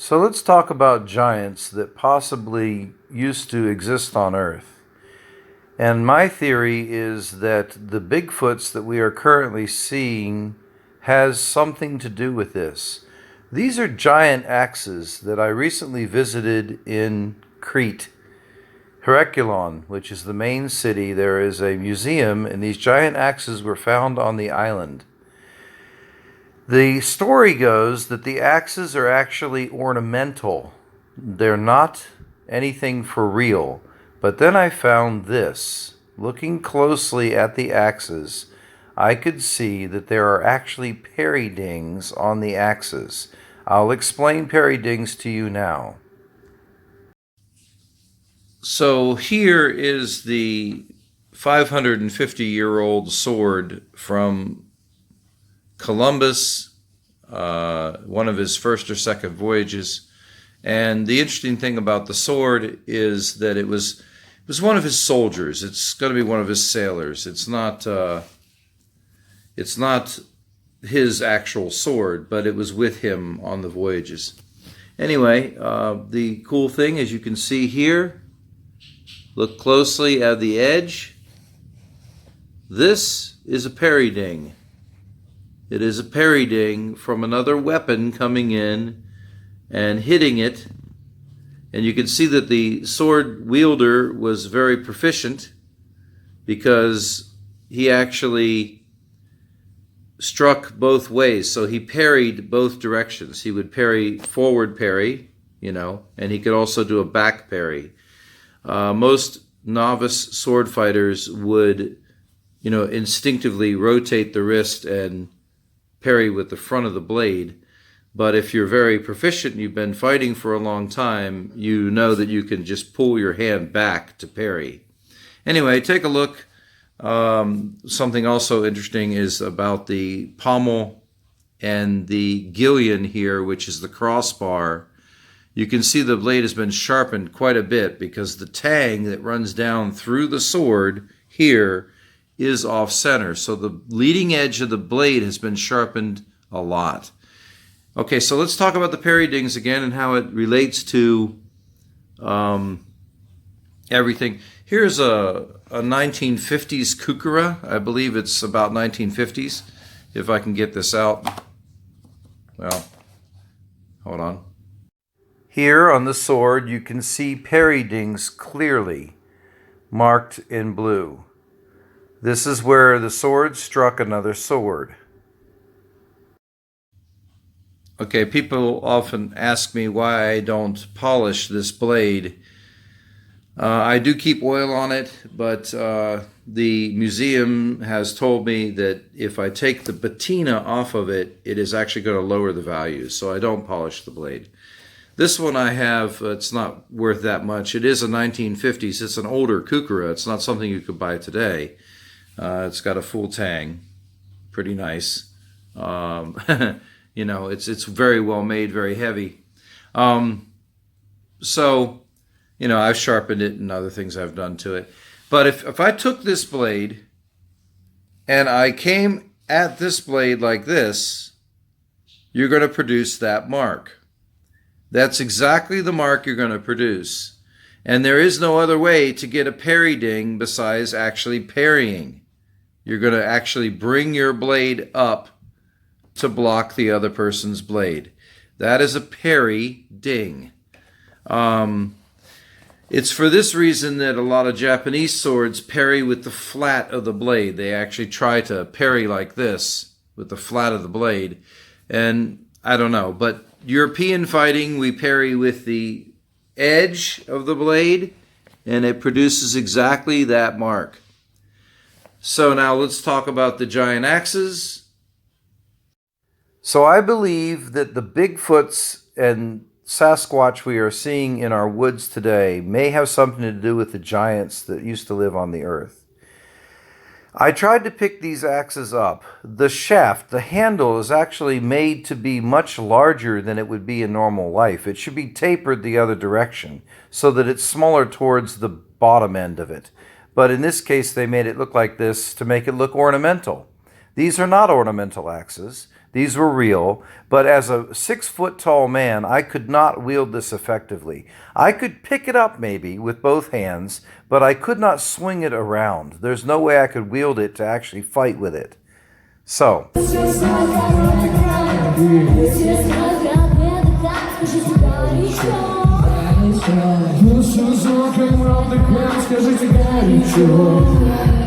So let's talk about giants that possibly used to exist on Earth. And my theory is that the Bigfoots that we are currently seeing has something to do with this. These are giant axes that I recently visited in Crete. Herculon, which is the main city, there is a museum, and these giant axes were found on the island. The story goes that the axes are actually ornamental. They're not anything for real. But then I found this. Looking closely at the axes, I could see that there are actually parry dings on the axes. I'll explain parry dings to you now. So here is the 550-year-old sword from Columbus, one of his first or second voyages. And the interesting thing about the sword is that it was one of his soldiers. It's going to be one of his sailors. It's not his actual sword, but it was with him on the voyages. Anyway, the cool thing, as you can see here, look closely at the edge. This is a parry ding. It is a parry ding from another weapon coming in and hitting it. And you can see that the sword wielder was very proficient because he actually struck both ways. So he parried both directions. He would parry forward parry, and he could also do a back parry. Most novice sword fighters would, instinctively rotate the wrist and parry with the front of the blade. But if you're very proficient and you've been fighting for a long time, you know that you can just pull your hand back to parry. Anyway, take a look. Something also interesting is about the pommel and the gillion here, which is the crossbar. You can see the blade has been sharpened quite a bit because the tang that runs down through the sword here is off center. So the leading edge of the blade has been sharpened a lot. Okay, so let's talk about the parry dings again and how it relates to everything. Here's a 1950s kukura. I believe it's about 1950s. If I can get this out. Well, hold on. Here on the sword, you can see parry dings clearly marked in blue. This is where the sword struck another sword. Okay, people often ask me why I don't polish this blade. I do keep oil on it, but the museum has told me that if I take the patina off of it, it is actually going to lower the value, so I don't polish the blade. This one I have, it's not worth that much. It is a 1950s. It's an older kukura. It's not something you could buy today. It's got a full tang. Pretty nice. It's very well made, very heavy. So, I've sharpened it and other things I've done to it. But if I took this blade and I came at this blade like this, you're going to produce that mark. That's exactly the mark you're going to produce. And there is no other way to get a parry ding besides actually parrying. You're going to actually bring your blade up to block the other person's blade. That is a parry ding. It's for this reason that a lot of Japanese swords parry with the flat of the blade. They actually try to parry like this with the flat of the blade. And I don't know, but European fighting, we parry with the edge of the blade, and it produces exactly that mark. So now let's talk about the giant axes. So I believe that the Bigfoots and Sasquatch we are seeing in our woods today may have something to do with the giants that used to live on the earth. I tried to pick these axes up. The shaft, the handle, is actually made to be much larger than it would be in normal life. It should be tapered the other direction so that it's smaller towards the bottom end of it. But in this case, they made it look like this to make it look ornamental. These are not ornamental axes. These were real, but as a 6-foot tall man, I could not wield this effectively. I could pick it up maybe with both hands, but I could not swing it around. There's no way I could wield it to actually fight with it. So. Ну, с горячо.